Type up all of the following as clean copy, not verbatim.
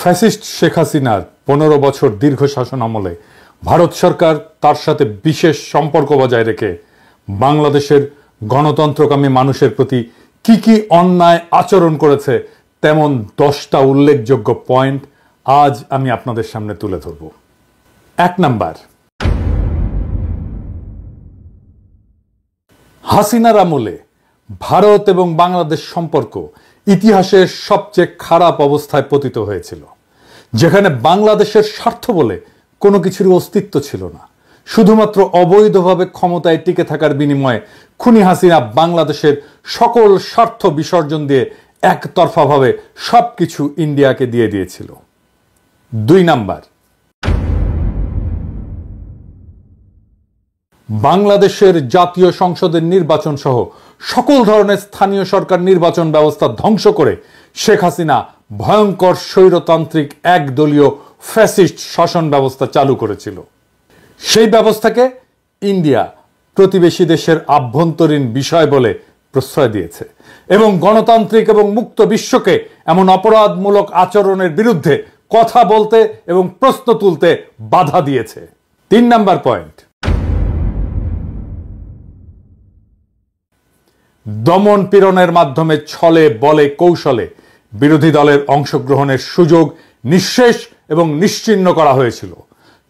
Fascist Sheikh হাসিনার 15 বছর দীর্ঘ শাসন আমলে ভারত সরকার তার সাথে বিশেষ সম্পর্ক বজায় রেখে বাংলাদেশের গণতন্ত্রকামী মানুষের প্রতি কি কি অন্যায় আচরণ করেছে তেমন 10টা উল্লেখযোগ্য পয়েন্ট আজ আমি আপনাদের সামনে তুলে ধরব। 1 নাম্বার, হাসিনার আমলে ভারত এবং বাংলাদেশ সম্পর্ক ইতিহাসের সবচেয়ে খারাপ অবস্থায় পতিত হয়েছিল, যেখানে বাংলাদেশের স্বার্থ বলে কোনো কিছুর অস্তিত্ব ছিল না। শুধুমাত্র অবৈধভাবে ক্ষমতায় টিকে থাকার বিনিময়ে খুনি হাসিনা বাংলাদেশের সকল স্বার্থ বিসর্জন দিয়ে একতরফাভাবে সবকিছু ইন্ডিয়াকে দিয়ে দিয়েছিল। 2 নাম্বার, বাংলাদেশের জাতীয় সংসদের নির্বাচন সহ সকল ধরনের স্থানীয় সরকার নির্বাচন ব্যবস্থা ধ্বংস করে শেখ হাসিনা ভয়ঙ্কর স্বৈরতান্ত্রিক একদলীয় ফ্যাসিস্ট শাসন ব্যবস্থা চালু করেছিল। সেই ব্যবস্থাকে ইন্ডিয়া প্রতিবেশী দেশের আভ্যন্তরীণ বিষয় বলে প্রশ্রয় দিয়েছে এবং গণতান্ত্রিক এবং মুক্ত বিশ্বকে এমন অপরাধমূলক আচরণের বিরুদ্ধে কথা বলতে এবং প্রশ্ন তুলতে বাধা দিয়েছে। 3 নাম্বার পয়েন্ট, দমন পীড়নের মাধ্যমে ছলে বলে কৌশলে বিরোধী দলের অংশগ্রহণের সুযোগ নিঃশেষ এবং নিশ্চিহ্ন করা হয়েছিল।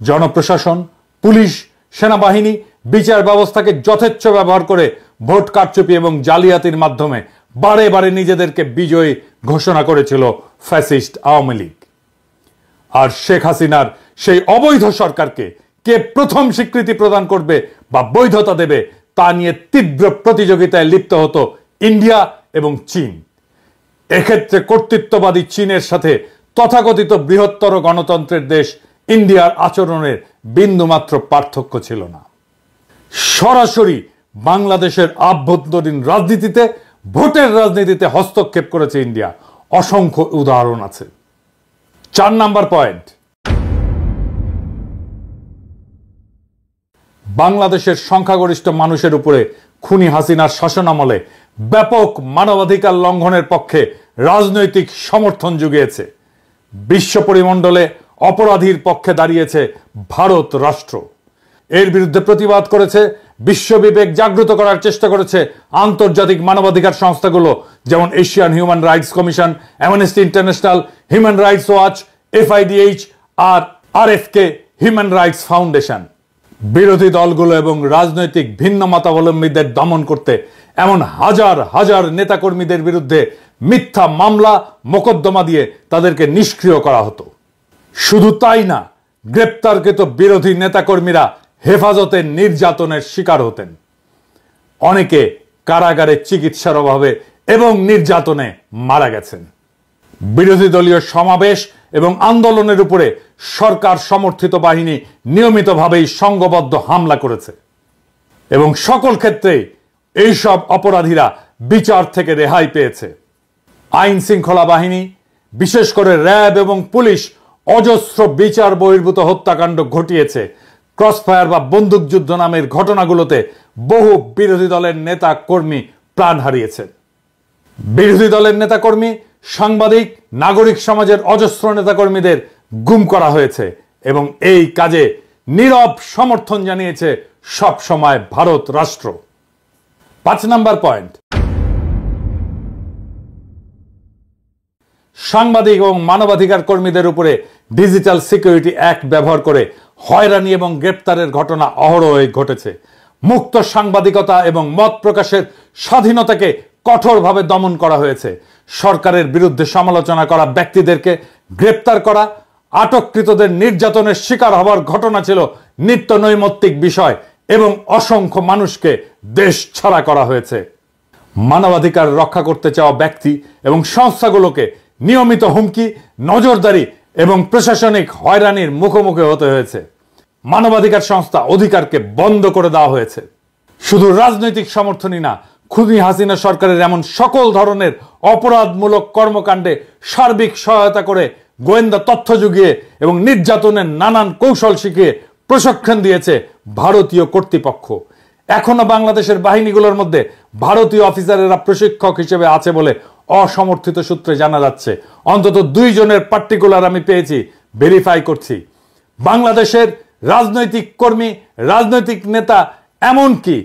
জনপ্রশাসন, পুলিশ, সেনাবাহিনী, বিচার ব্যবস্থাকে যথেচ্ছ ব্যবহার করে ভোট কারচুপি এবং জালিয়াতির মাধ্যমে বারে বারে নিজেদেরকে বিজয়ী ঘোষণা করেছিল ফ্যাসিস্ট আওয়ামী লীগ। আর শেখ হাসিনার সেই অবৈধ সরকারকে কে প্রথম স্বীকৃতি প্রদান করবে বা বৈধতা দেবে তা নিয়ে তীব্র প্রতিযোগিতায় লিপ্ত হতো ইন্ডিয়া এবং চীন। এক্ষেত্রে কর্তৃত্ববাদী চীনের সাথে তথাকথিত বৃহত্তর গণতন্ত্রের দেশ ইন্ডিয়ার আচরণের বিন্দুমাত্র পার্থক্য ছিল না। সরাসরি বাংলাদেশের আভ্যন্তরীণ রাজনীতিতে, ভোটের রাজনীতিতে হস্তক্ষেপ করেছে ইন্ডিয়া। অসংখ্য উদাহরণ আছে। 4 নাম্বার পয়েন্ট, বাংলাদেশের সংখ্যাগরিষ্ঠ মানুষের উপরে খুনি হাসিনার শাসনামলে ব্যাপক মানবাধিকার লঙ্ঘনের পক্ষে রাজনৈতিক সমর্থন জুগিয়েছে। বিশ্ব পরিমণ্ডলে অপরাধীর পক্ষে দাঁড়িয়েছে ভারত রাষ্ট্র। এর বিরুদ্ধে প্রতিবাদ করেছে, বিশ্ববিবেক জাগ্রত করার চেষ্টা করেছে আন্তর্জাতিক মানবাধিকার সংস্থাগুলো, যেমন Asian human rights commission, amnesty international, human rights watch, FIDH আর RFK হিউম্যান রাইটস ফাউন্ডেশন। বিরোধী দলগুলো এবং রাজনৈতিক ভিন্ন মতাবলম্বীদের দমন করতে এমন হাজার হাজার নেতাকর্মীদের বিরুদ্ধে মিথ্যা মামলা মোকদ্দমা দিয়ে তাদেরকে নিষ্ক্রিয় করা হতো। শুধু তাই না, গ্রেপ্তারকৃত বিরোধী নেতাকর্মীরা হেফাজতে নির্যাতনের শিকার হতেন। অনেকে কারাগারে চিকিৎসার অভাবে এবং নির্যাতনে মারা গেছেন। বিরোধী দলীয় সমাবেশ এবং আন্দোলনের উপরে সরকার সমর্থিত বাহিনী নিয়মিতভাবেই সংঘবদ্ধ হামলা করেছে এবং সকল ক্ষেত্রেই এইসব অপরাধীরা বিচার থেকে রেহাই পেয়েছে। আইন শৃঙ্খলা বাহিনী, বিশেষ করে র্যাব এবং পুলিশ অজস্র বিচার বহির্ভূত হত্যাকাণ্ড ঘটিয়েছে। ক্রসফায়ার বা বন্দুকযুদ্ধ নামের ঘটনাগুলোতে বহু বিরোধী দলের নেতা কর্মী প্রাণ হারিয়েছে। বিরোধী দলের নেতাকর্মী, সাংবাদিক, নাগরিক সমাজের অজস্র নেতাকর্মীদের গুম করা হয়েছে এবং এই কাজে নীরব সমর্থন জানিয়েছে সব সময় ভারত রাষ্ট্র। 5 নাম্বার পয়েন্ট, সাংবাদিক এবং মানবাধিকার কর্মীদের উপরে ডিজিটাল সিকিউরিটি অ্যাক্ট ব্যবহার করে হয়রানি এবং গ্রেপ্তারের ঘটনা অহরহই ঘটেছে। মুক্ত সাংবাদিকতা এবং মত প্রকাশের স্বাধীনতাকে কঠোরভাবে দমন করা হয়েছে। সরকারের বিরুদ্ধে সমালোচনা করা ব্যক্তিদেরকে গ্রেপ্তার করা, আটককৃতদের নির্যাতনের শিকার হওয়ার ঘটনা ছিল নিত্য নৈমিত্তিক বিষয় এবং অসংখ্য মানুষকে দেশ ছাড়া করা হয়েছে। মানবাধিকার রক্ষা করতে চাওয়া ব্যক্তি এবং সংস্থাগুলোকে নিয়মিত হুমকি, নজরদারি এবং প্রশাসনিক হয়রানির মুখোমুখি হতে হয়েছে। মানবাধিকার সংস্থা অধিকারকে বন্ধ করে দেওয়া হয়েছে। শুধু রাজনৈতিক সমর্থনই না, খুনি হাসিনা সরকারের এমন সকল ধরনের অপরাধমূলক কর্মকাণ্ডে সার্বিক সহায়তা করে গোয়েন্দা তথ্য জুগিয়ে এবং নির্যাতনের নানান কৌশল শিখিয়ে প্রশিক্ষণ দিয়েছে ভারতীয় কর্তৃপক্ষ। এখনো বাংলাদেশের বাহিনীগুলোর মধ্যে ভারতীয় অফিসারেরা প্রশিক্ষক হিসেবে আছে বলে অসমর্থিত সূত্রে জানা যাচ্ছে, অন্তত 2 জনের পার্টিকুলার আমি পেয়েছি, ভেরিফাই করছি। বাংলাদেশের রাজনৈতিক কর্মী, রাজনৈতিক নেতা, এমনকি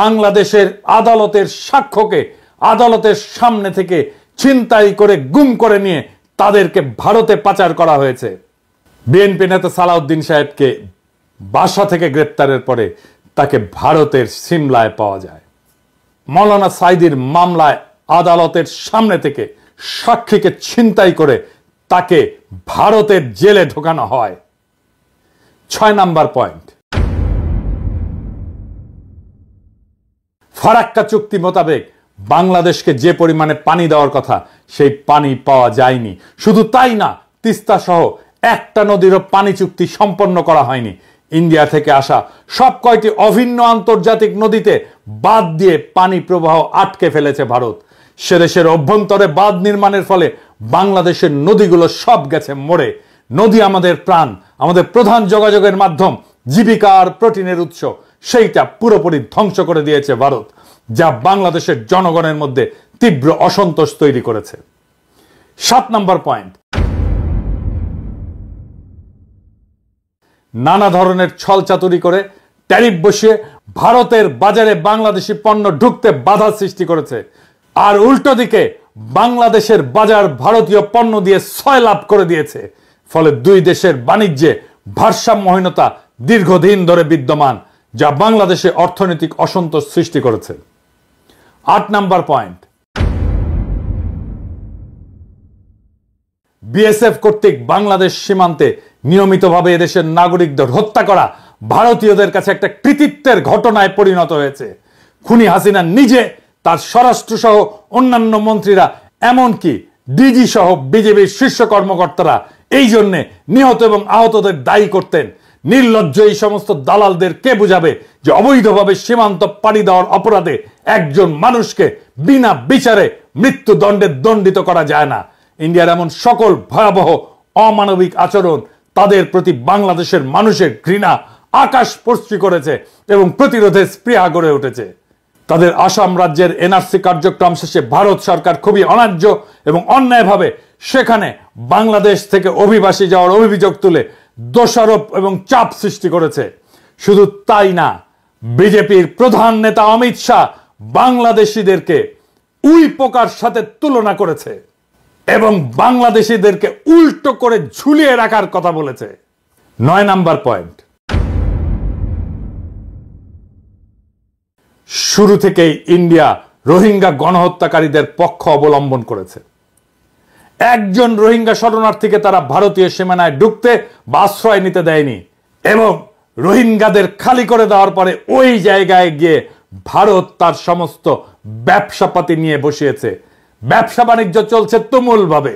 বাংলাদেশের আদালতের সাক্ষ্যকে আদালতের সামনে থেকে ছিনতাই করে গুম করে নিয়ে তাদেরকে ভারতে পাচার করা হয়েছে। বিএনপি নেতা সালাউদ্দিন সাহেবকে বাসা থেকে গ্রেপ্তারের পরে তাকে ভারতের সিমলায় পাওয়া যায়। মৌলানা সাইদির মামলায় আদালতের সামনে থেকে সাক্ষীকে ছিনতাই করে তাকে ভারতের জেলে ঢোকানো হয়। 6 নাম্বার পয়েন্ট, ফারাক্কা চুক্তি মোতাবেক বাংলাদেশকে যে পরিমাণে পানি দেওয়ার কথা সেই পানি পাওয়া যায়নি। শুধু তাই না, তিস্তা সহ একটা নদীরও পানি চুক্তি সম্পন্ন করা হয়নি। ইন্ডিয়া থেকে আসা সব কয়টি অভিন্ন আন্তর্জাতিক নদীতে বাঁধ দিয়ে পানি প্রবাহ আটকে ফেলেছে ভারত। সেদেশের অভ্যন্তরে বাঁধ নির্মাণের ফলে বাংলাদেশের নদীগুলো সব গেছে মরে। নদী আমাদের প্রাণ, আমাদের প্রধান যোগাযোগের মাধ্যম, জীবিকা আর প্রোটিনের উৎস, সেইটা পুরোপুরি ধ্বংস করে দিয়েছে ভারত, যা বাংলাদেশের জনগণের মধ্যে তীব্র অসন্তোষ তৈরি করেছে। 7 নাম্বার পয়েন্ট, নানা ধরনের ছলচাতুরি করে ট্যারিফ বসিয়ে ভারতের বাজারে বাংলাদেশি পণ্য ঢুকতে বাধা সৃষ্টি করেছে, আর উল্টো দিকে বাংলাদেশের বাজার ভারতীয় পণ্য দিয়ে সয়লাভ করে দিয়েছে। ফলে 2 দেশের বাণিজ্যে ভারসাম্যহীনতা দীর্ঘদিন ধরে বিদ্যমান, যা বাংলাদেশে অর্থনৈতিক অসন্তোষ সৃষ্টি করেছে। 8 নাম্বার পয়েন্ট, বিএসএফ কর্তৃক বাংলাদেশ সীমান্তে নিয়মিতভাবে এদেশের নাগরিকদের হত্যা করা ভারতীয়দের কাছে একটা কৃতিত্বের ঘটনায় পরিণত হয়েছে। খুনি হাসিনা নিজে, তার স্বরাষ্ট্র সহ অন্যান্য মন্ত্রীরা, এমনকি ডিজি সহ বিজেপির শীর্ষ কর্মকর্তারা এই জন্যে নিহত এবং আহতদের দায়ী করতেন। নির্লজ্জ এই সমস্ত দালালদের কে বুঝাবে যে অবৈধভাবে সীমান্ত পাড়ি দেওয়ার অপরাধে একজন মানুষকে বিনা বিচারে মৃত্যুদণ্ডে দণ্ডিত করা যায় না। ইন্ডিয়ার এমন সকল ভয়াবহ অমানবিক আচরণ তাদের প্রতি বাংলাদেশের মানুষের ঘৃণা আকাশস্পর্শী করেছে এবং প্রতিরোধের স্পৃহা গড়ে উঠেছে। তাদের আসাম রাজ্যের এনআরসি কার্যক্রম শেষে ভারত সরকার খুবই অন্যায্য এবং অন্যায়ভাবে সেখানে বাংলাদেশ থেকে অভিবাসী যাওয়ার অভিযোগ তুলে দোষারোপ এবং চাপ সৃষ্টি করেছে। শুধু তাই না, বিজেপির প্রধান নেতা অমিত শাহ বাংলাদেশিদেরকে উই পোকার সাথে তুলনা করেছে এবং বাংলাদেশিদেরকে উল্টো করে ঝুলিয়ে রাখার কথা বলেছে। 9 নাম্বার পয়েন্ট, শুরু থেকেই ইন্ডিয়া রোহিঙ্গা গণহত্যাকারীদের পক্ষ অবলম্বন করেছে। একজন রোহিঙ্গা শরণার্থীকে তারা ভারতীয় সীমানায় ঢুকতে বা আশ্রয় নিতে দেয়নি এবং রোহিঙ্গাদের খালি করে দেওয়ার পরে ওই জায়গায় গিয়ে ভারত তার সমস্ত ব্যবসাপাতি নিয়ে বসিয়েছে। ব্যবসা বাণিজ্য চলছে তুমুলভাবে।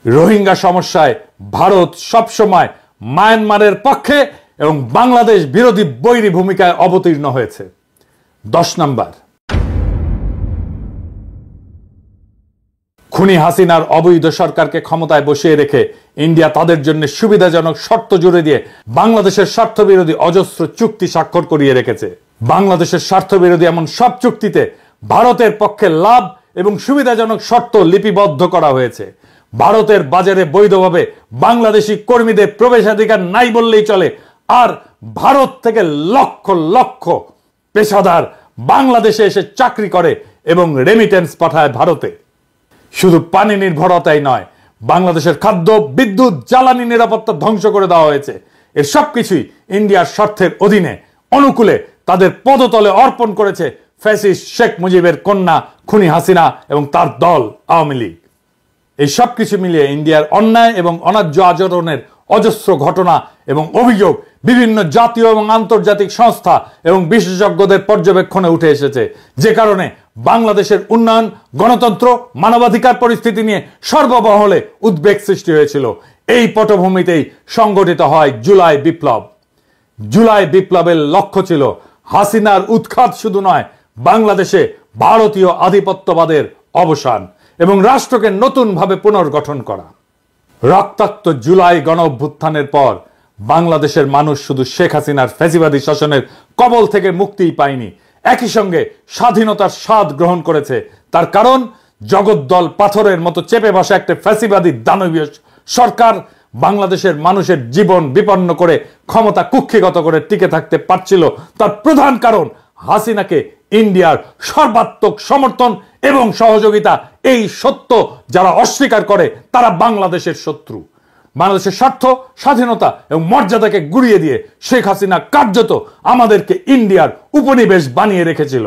রোহিঙ্গা সমস্যায় ভারত সবসময় মায়ানমারের পক্ষে এবং বাংলাদেশ বিরোধী বৈরী ভূমিকায় অবতীর্ণ হয়েছে। 10 নাম্বার, খুনি হাসিনার অবৈধ সরকারকে ক্ষমতায় বসিয়ে রেখে ইন্ডিয়া তাদের জন্য সুবিধাজনক শর্ত জুড়ে দিয়ে বাংলাদেশের স্বার্থবিরোধী অজস্র চুক্তি স্বাক্ষর করিয়ে রেখেছে। বাংলাদেশের স্বার্থবিরোধী এমন সব চুক্তিতে ভারতের পক্ষে লাভ এবং সুবিধাজনক শর্ত লিপিবদ্ধ করা হয়েছে। ভারতের বাজারে বৈধভাবে বাংলাদেশি কর্মীদের প্রবেশাধিকার নাই বললেই চলে, আর ভারত থেকে লক্ষ লক্ষ পেশাদার বাংলাদেশে এসে চাকরি করে এবং রেমিটেন্স পাঠায় ভারতে। শুধু পানি নির্ভরতাই নয়, বাংলাদেশের খাদ্য, বিদ্যুৎ, জ্বালানি নিরাপত্তা ধ্বংস করে দেওয়া হয়েছে। এর সবকিছুই ইন্ডিয়ার স্বার্থের অধীনে অনুকূলে তাদের পদতলে অর্পণ করেছে ফ্যাসিস্ট শেখ মুজিবের কন্যা খুনি হাসিনা এবং তার দল আওয়ামী লীগ। এই সবকিছু মিলিয়ে ইন্ডিয়ার অন্যায় এবং অন্যায্য আচরণের অজস্র ঘটনা এবং অভিযোগ বিভিন্ন জাতীয় এবং আন্তর্জাতিক সংস্থা এবং বিশেষজ্ঞদের পর্যবেক্ষণে উঠে এসেছে, যে কারণে বাংলাদেশের উন্নয়ন, গণতন্ত্র, মানবাধিকার পরিস্থিতি নিয়ে সর্বমহলে উদ্বেগ সৃষ্টি হয়েছিল। এই পটভূমিতেই সংগঠিত হয় জুলাই বিপ্লব। জুলাই বিপ্লবের লক্ষ্য ছিল হাসিনার উৎখাত শুধু নয়, বাংলাদেশে ভারতীয় আধিপত্যবাদের অবসান এবং রাষ্ট্রকে নতুনভাবে পুনর্গঠন করা। রক্তাক্ত জুলাই গণ অভ্যুত্থানের পর বাংলাদেশের মানুষ শুধু শেখ হাসিনার ফ্যাসিবাদী শাসনের কবল থেকে মুক্তিই পায়নি, একই সঙ্গে স্বাধীনতার স্বাদ গ্রহণ করেছে। তার কারণ জগদ্দল পাথরের মতো চেপে বসা একটা ফ্যাসিবাদী দানবীয় সরকার বাংলাদেশের মানুষের জীবন বিপন্ন করে ক্ষমতা কুক্ষিগত করে টিকে থাকতে পারছিল, তার প্রধান কারণ হাসিনাকে ইন্ডিয়ার সর্বাত্মক সমর্থন এবং সহযোগিতা। এই সত্য যারা অস্বীকার করে তারা বাংলাদেশের শত্রু। বাংলাদেশের স্বার্থ, স্বাধীনতা এবং মর্যাদাকে গুড়িয়ে দিয়ে শেখ হাসিনা কার্যত আমাদেরকে ইন্ডিয়ার উপনিবেশ বানিয়ে রেখেছিল।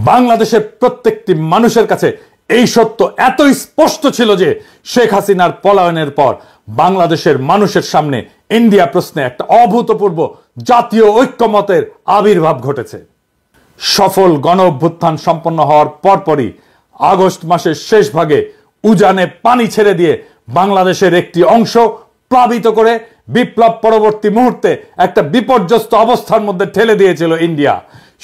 বাংলাদেশের প্রত্যেকটি মানুষের কাছে এই সত্য এতই স্পষ্ট ছিল যে শেখ হাসিনার পলায়নের পর বাংলাদেশের মানুষের সামনে ইন্ডিয়া প্রশ্নে একটা অভূতপূর্ব জাতীয় ঐক্যমতের আবির্ভাব ঘটেছে। সফল গণ অভ্যুত্থান সম্পন্ন হওয়ার পরপরই আগস্ট মাসের শেষ ভাগে উজানে পানি ছেড়ে দিয়ে বাংলাদেশের একটি অংশ প্লাবিত করে বিপ্লব পরবর্তী মুহূর্তে একটা বিপর্যস্ত অবস্থার মধ্যে ঠেলে দিয়েছিল ইন্ডিয়া।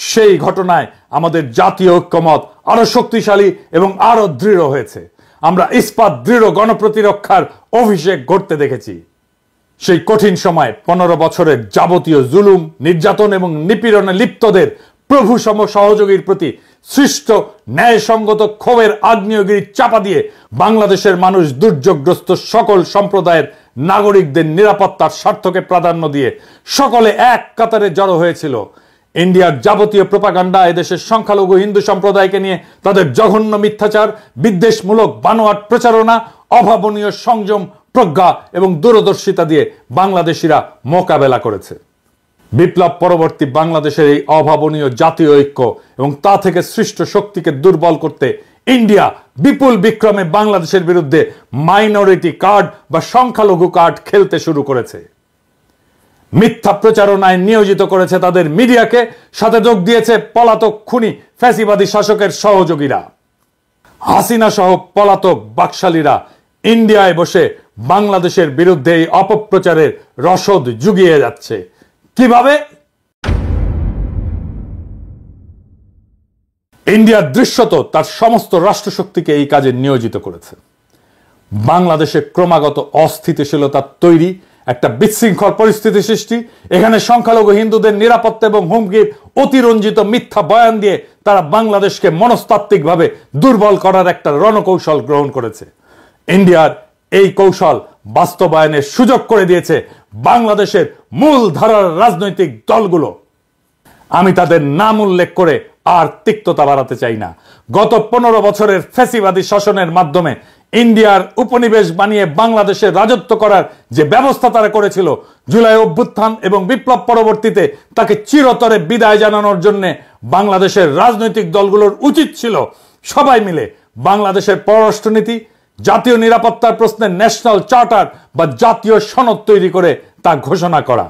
সেই ঘটনায় আমাদের জাতীয় ঐক্যমত আরো শক্তিশালী এবং আরো দৃঢ় হয়েছে। আমরা ইস্পাত দৃঢ় গণপ্রতিরক্ষার অভিষেক ঘটতে দেখেছি। সেই কঠিন সময় 15 বছরের যাবতীয় জুলুম, নির্যাতন এবং নিপীড়নে লিপ্তদের প্রভু সম সহযোগীর প্রতি সৃষ্ট ন্যায়সঙ্গত ক্ষোভের আগ্নেয়গিরি চাপা দিয়ে বাংলাদেশের মানুষ দুর্যোগগ্রস্ত সকল সম্প্রদায়ের নাগরিকদের নিরাপত্তার স্বার্থকে প্রাধান্য দিয়ে সকলে এক কাতারে জড়ো হয়েছিল। ইন্ডিয়ার যাবতীয় প্রোপাগান্ডা এদেশের সংখ্যালঘু হিন্দু সম্প্রদায়কে নিয়ে তাদের জঘন্য মিথ্যাচার, বিদ্বেষমূলক বানোয়াট প্রচারণা, অভাবনীয় সংযম, প্রজ্ঞা এবং দূরদর্শিতা দিয়ে বাংলাদেশিরা মোকাবেলা করেছে। বিপ্লব পরবর্তী বাংলাদেশের এই অভাবনীয় জাতীয় ঐক্য এবং তা থেকে সৃষ্ট শক্তিকে দুর্বল করতে ইন্ডিয়া বিপুল বিক্রমে বাংলাদেশের বিরুদ্ধে মাইনরিটি কার্ড বা সংখ্যালঘু কার্ড খেলতে শুরু করেছে। মিথ্যা প্রচারণায় নিয়োজিত করেছে তাদের মিডিয়াকে, সাথে যোগ দিয়েছে পলাতক খুনি ফ্যাসিবাদী শাসকের সহযোগীরা। হাসিনা সহ পলাতক বাকশালীরা ইন্ডিয়ায় বসে বাংলাদেশের বিরুদ্ধে এই অপপ্রচারের রসদ জুগিয়ে যাচ্ছে। কিভাবে? ইন্ডিয়া দৃশ্যত তার সমস্ত রাষ্ট্রশক্তিকে এই কাজে নিয়োজিত করেছে। বাংলাদেশে ক্রমাগত অস্থিতিশীলতা তৈরি, একটা বিশৃঙ্খল পরিস্থিতি সৃষ্টি, এখানে সংখ্যালঘু হিন্দুদের নিরাপত্তা এবং হুমকির অতিরঞ্জিত মিথ্যা বয়ান দিয়ে তারা বাংলাদেশকে মনস্তাত্ত্বিকভাবে দুর্বল করার একটা রণকৌশল গ্রহণ করেছে। ইন্ডিয়ার এই কৌশল বাস্তবায়নের সুযোগ করে দিয়েছে বাংলাদেশের মূল ধারার রাজনৈতিক দলগুলো। আমি তাদের নাম উল্লেখ করে আর তিক্ততা বাড়াতে চাই না। গত 15 বছরের ফ্যাসিবাদী শাসনের মাধ্যমে ইন্ডিয়ার উপনিবেশ বানিয়ে বাংলাদেশে রাজত্ব করার যে ব্যবস্থা তারা করেছিল, জুলাই অভ্যুত্থান এবং বিপ্লব পরবর্তীতে তাকে চিরতরে বিদায় জানানোর জন্য বাংলাদেশের রাজনৈতিক দলগুলোর উচিত ছিল সবাই মিলে বাংলাদেশের পররাষ্ট্রনীতি, জাতীয় নিরাপত্তার প্রশ্নে ন্যাশনাল চার্টার বা জাতীয় সনদ তৈরি করে তা ঘোষণা করা।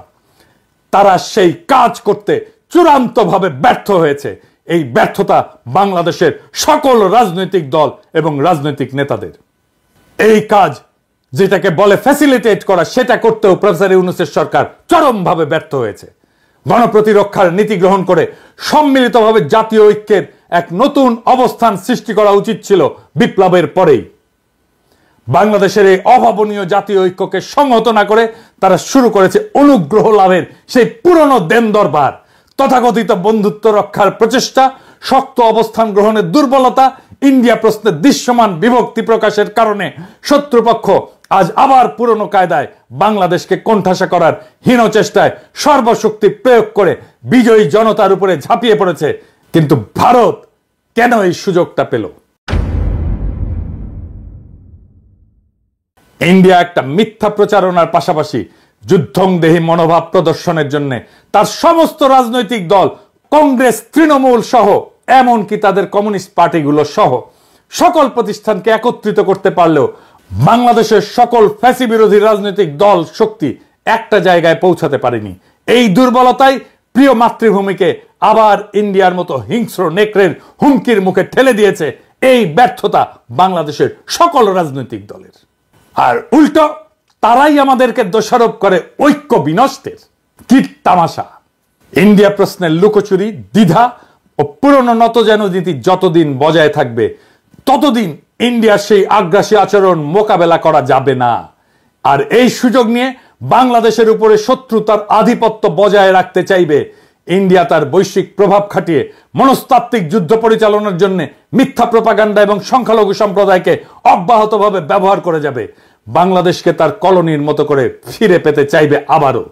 তারা সেই কাজ করতে চূড়ান্তভাবে ব্যর্থ হয়েছে। এই ব্যর্থতা বাংলাদেশের সকল রাজনৈতিক দল এবং রাজনৈতিক নেতাদের। এই কাজ যেটাকে বলে ফ্যাসিলিটেট করা, সেটা করতেও প্রফেসর ইউনূসের সরকার চরমভাবে ব্যর্থ হয়েছে। গণপ্রতিরক্ষার নীতি গ্রহণ করে সম্মিলিতভাবে জাতীয় ঐক্যের এক নতুন অবস্থান সৃষ্টি করা উচিত ছিল বিপ্লবের পরেই। বাংলাদেশের এই অভাবনীয় জাতীয় ঐক্যকে সংহত না করে তারা শুরু করেছে অনুগ্রহ লাভের সেই পুরনো দেন দরবার, তথাকথিত বন্ধুত্ব রক্ষার প্রচেষ্টা, শক্ত অবস্থান গ্রহণের দুর্বলতা, ইন্ডিয়া প্রশ্নে দৃশ্যমান বিভক্তি প্রকাশের কারণে শত্রুপক্ষ আজ আবার পুরনো কায়দায় বাংলাদেশকে কোণঠাসা করার হীন চেষ্টায় সর্বশক্তি প্রয়োগ করে বিজয়ী জনতার উপরে ঝাঁপিয়ে পড়েছে। কিন্তু ভারত কেন এই সুযোগটা পেল? ইন্ডিয়া একটা মিথ্যা প্রচারণার পাশাপাশি যুদ্ধংদেহী মনোভাব প্রদর্শনের জন্য তার সমস্ত রাজনৈতিক দল, কংগ্রেস, তৃণমূল সহ এমনকি তাদের কমিউনিস্ট পার্টিগুলো সহ সকল প্রতিষ্ঠানকে একত্রিত করতে পারলেও বাংলাদেশের সকল ফ্যাসি বিরোধী রাজনৈতিক দল শক্তি একটা জায়গায় পৌঁছাতে পারেনি। এই দুর্বলতাই প্রিয় মাতৃভূমিকে আবার ইন্ডিয়ার মতো হিংস্র নেকড়ের হুমকির মুখে ঠেলে দিয়েছে। এই ব্যর্থতা বাংলাদেশের সকল রাজনৈতিক দলের। আর উল্টো তারাই আমাদেরকে দোষারোপ করে ঐক্য বিনষ্টের। কি তামাশা! ইন্ডিয়া প্রশ্নের লুকোচুরি, দ্বিধা ও পুরনো নতজান নীতি যতদিন বজায় থাকবে ততদিন ইন্ডিয়ার সেই আগ্রাসী আচরণ মোকাবেলা করা যাবে না। আর এই সুযোগ নিয়ে বাংলাদেশের উপরে শত্রু তার আধিপত্য বজায় রাখতে চাইবে। ইন্ডিয়া তার বৈশ্বিক প্রভাব খাটিয়ে মনস্তাত্ত্বিক যুদ্ধ পরিচালনার জন্য মিথ্যা প্রপাগান্ডা এবং সংখ্যালঘু সম্প্রদায়কে অব্যাহতভাবে ব্যবহার করে যাবে। বাংলাদেশকে তার কলোনির মতো করে ফিরে পেতে চাইবে আবারও।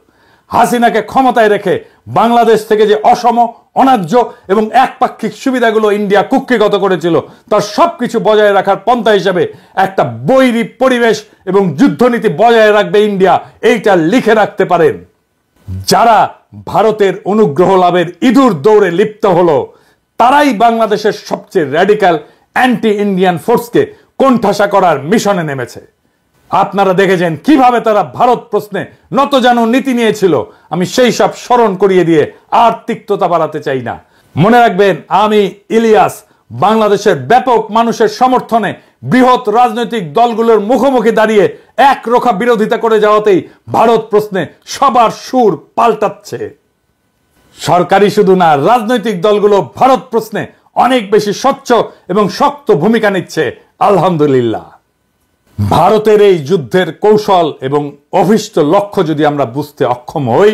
হাসিনাকে ক্ষমতায় রেখে বাংলাদেশ থেকে যে অসম, অন্যায্য এবং একপাক্ষিক সুবিধাগুলো ইন্ডিয়া কুক্ষিগত করেছিল তার সবকিছু বজায় রাখার পন্থা হিসেবে একটা বৈরী পরিবেশ এবং যুদ্ধনীতি বজায় রাখবে ইন্ডিয়া, এইটা লিখে রাখতে পারেন। যারা ভারতের অনুগ্রহ লাভের ইঁদুর দৌড়ে লিপ্ত হলো তারাই বাংলাদেশের সবচেয়ে র্যাডিক্যাল অ্যান্টি ইন্ডিয়ান ফোর্সকে কোণঠাসা করার মিশনে নেমেছে। আপনারা দেখেছেন কিভাবে তারা ভারত প্রশ্নে নতজানু নীতি নিয়েছিল। আমি সেই সব স্মরণ করিয়ে দিয়ে আর তিক্ততা বাড়াতে চাই না। মনে রাখবেন, আমি ইলিয়াস বাংলাদেশের ব্যাপক মানুষের সমর্থনে বৃহৎ রাজনৈতিক দলগুলোর মুখোমুখি দাঁড়িয়ে একরোখা বিরোধিতা করে যাওয়াতেই ভারত প্রশ্নে সবার সুর পাল্টাচ্ছে। সরকারি শুধু না, রাজনৈতিক দলগুলো ভারত প্রশ্নে অনেক বেশি স্বচ্ছ এবং শক্ত ভূমিকা নিচ্ছে, আলহামদুলিল্লাহ। ভারতের এই যুদ্ধের কৌশল এবং অভীষ্ট লক্ষ্য যদি আমরা বুঝতে অক্ষম হই,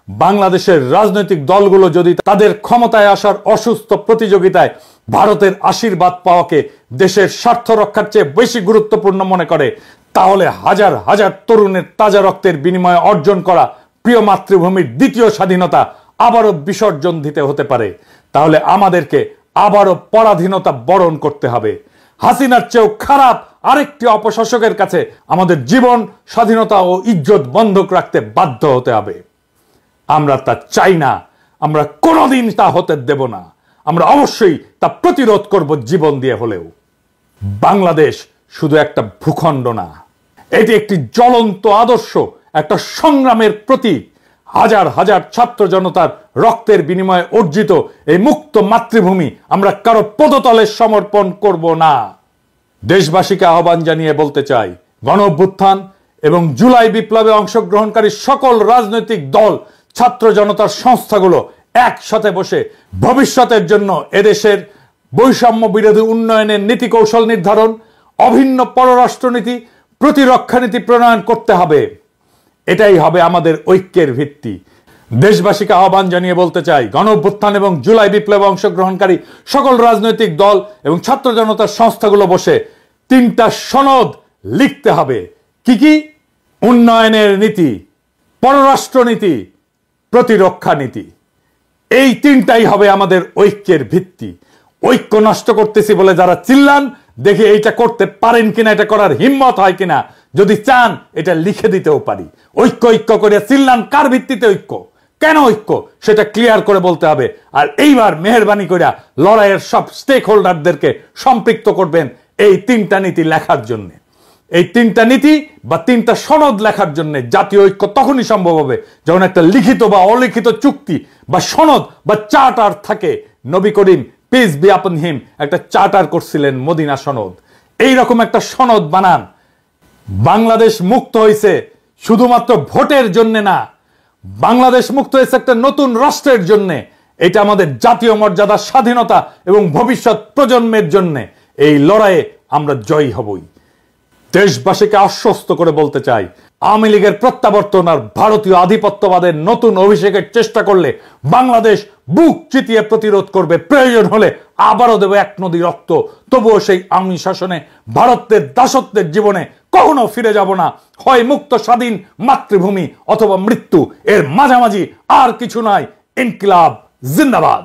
বাংলাদেশের রাজনৈতিক দলগুলো যদি তাদের ক্ষমতায় আসার অসুস্থ প্রতিযোগিতায় ভারতের আশীর্বাদ পাওয়াকে দেশের স্বার্থ রক্ষার চেয়ে বেশি গুরুত্বপূর্ণ মনে করে, তাহলে হাজার হাজার তরুণের তাজা রক্তের বিনিময়ে অর্জন করা প্রিয় মাতৃভূমির দ্বিতীয় স্বাধীনতা আবারও বিসর্জন দিতে হতে পারে। তাহলে আমাদেরকে আবারও পরাধীনতা বরণ করতে হবে। হাসিনার চেয়েও খারাপ আরেকটি অপশাসকের কাছে আমাদের জীবন, স্বাধীনতা ও ইজ্জত বন্ধক রাখতে বাধ্য হতে হবে। আমরা তা চাই না, আমরা কোনোদিন তা হতে দেব না। আমরা অবশ্যই তা প্রতিরোধ করব জীবন দিয়ে হলেও। বাংলাদেশ শুধু একটা ভূখণ্ড না, এটি একটি জ্বলন্ত আদর্শ, একটা সংগ্রামের প্রতীক। হাজার হাজার ছাত্র জনতার রক্তের বিনিময়ে অর্জিত এই মুক্ত মাতৃভূমি আমরা কারো পদতলে সমর্পণ করব না। দেশবাসীকে আহ্বান জানিয়ে বলতে চাই, গণ অভ্যুত্থান এবং জুলাই বিপ্লবে অংশগ্রহণকারী সকল রাজনৈতিক দল, ছাত্র জনতার সংস্থাগুলো একসাথে বসে ভবিষ্যতের জন্য এদেশের বৈষম্য বিরোধী উন্নয়নের নীতি কৌশল নির্ধারণ, অভিন্ন পররাষ্ট্রনীতি, প্রতিরক্ষা নীতি প্রণয়ন করতে হবে। এটাই হবে আমাদের ঐক্যের ভিত্তি। দেশবাসীকে আহ্বান জানিয়ে বলতে চাই, গণ অভ্যুত্থান এবং জুলাই বিপ্লবে অংশগ্রহণকারী সকল রাজনৈতিক দল এবং ছাত্র জনতার সংস্থাগুলো বসে 3টা সনদ লিখতে হবে। কি কি? উন্নয়নের নীতি, পররাষ্ট্রনীতি, প্রতিরক্ষা নীতি। এই 3টাই হবে আমাদের ঐক্যের ভিত্তি। ঐক্য নষ্ট করতেছি বলে যারা চিল্লান, দেখে এইটা করতে পারেন কিনা, এটা করার হিম্মত হয় কিনা। যদি চান এটা লিখে দিতেও পারি। ঐক্য ঐক্য করে চিল্লান, কার ভিত্তিতে ঐক্য, কেন ঐক্য, সেটা ক্লিয়ার করে বলতে হবে। আর এইবার মেহেরবানি করে লড়াইয়ের সব স্টেক হোল্ডারদেরকে সম্পৃক্ত করবেন এই 3টা নীতি লেখার জন্য। এই 3টা নীতি বা 3টা সনদ লেখার জন্য জাতীয় ঐক্য তখনই সম্ভব হবে যখন একটা লিখিত বা অলিখিত চুক্তি বা সনদ বা চার্টার থাকে। নবী করিম পিস বি আপন হিম একটা চার্টার করছিলেন, মদিনা সনদ। এইরকম একটা সনদ বানান। বাংলাদেশ মুক্ত হয়েছে শুধুমাত্র ভোটের জন্য না, বাংলাদেশ মুক্ত হয়েছে একটা নতুন রাষ্ট্রের জন্য। এটা আমাদের জাতীয় মর্যাদা, স্বাধীনতা এবং ভবিষ্যৎ প্রজন্মের জন্য। এই লড়াইয়ে আমরা জয়ী হবই। দেশবাসীকে আশ্বস্ত করে বলতে চাই, আওয়ামী লীগের প্রত্যাবর্তন আর ভারতীয় আধিপত্যবাদের নতুন অভিষেকের চেষ্টা করলে বাংলাদেশ বুক চিতিয়ে প্রতিরোধ করবে। প্রয়োজন হলে আবারও দেব 1 নদী রক্ত। তবুও সেই আওয়ামী শাসনে, ভারতের দাসত্বের জীবনে কখনো ফিরে যাব না। হয় মুক্ত স্বাধীন মাতৃভূমি অথবা মৃত্যু, এর মাঝামাঝি আর কিছু নাই। ইনকিলাব জিন্দাবাদ।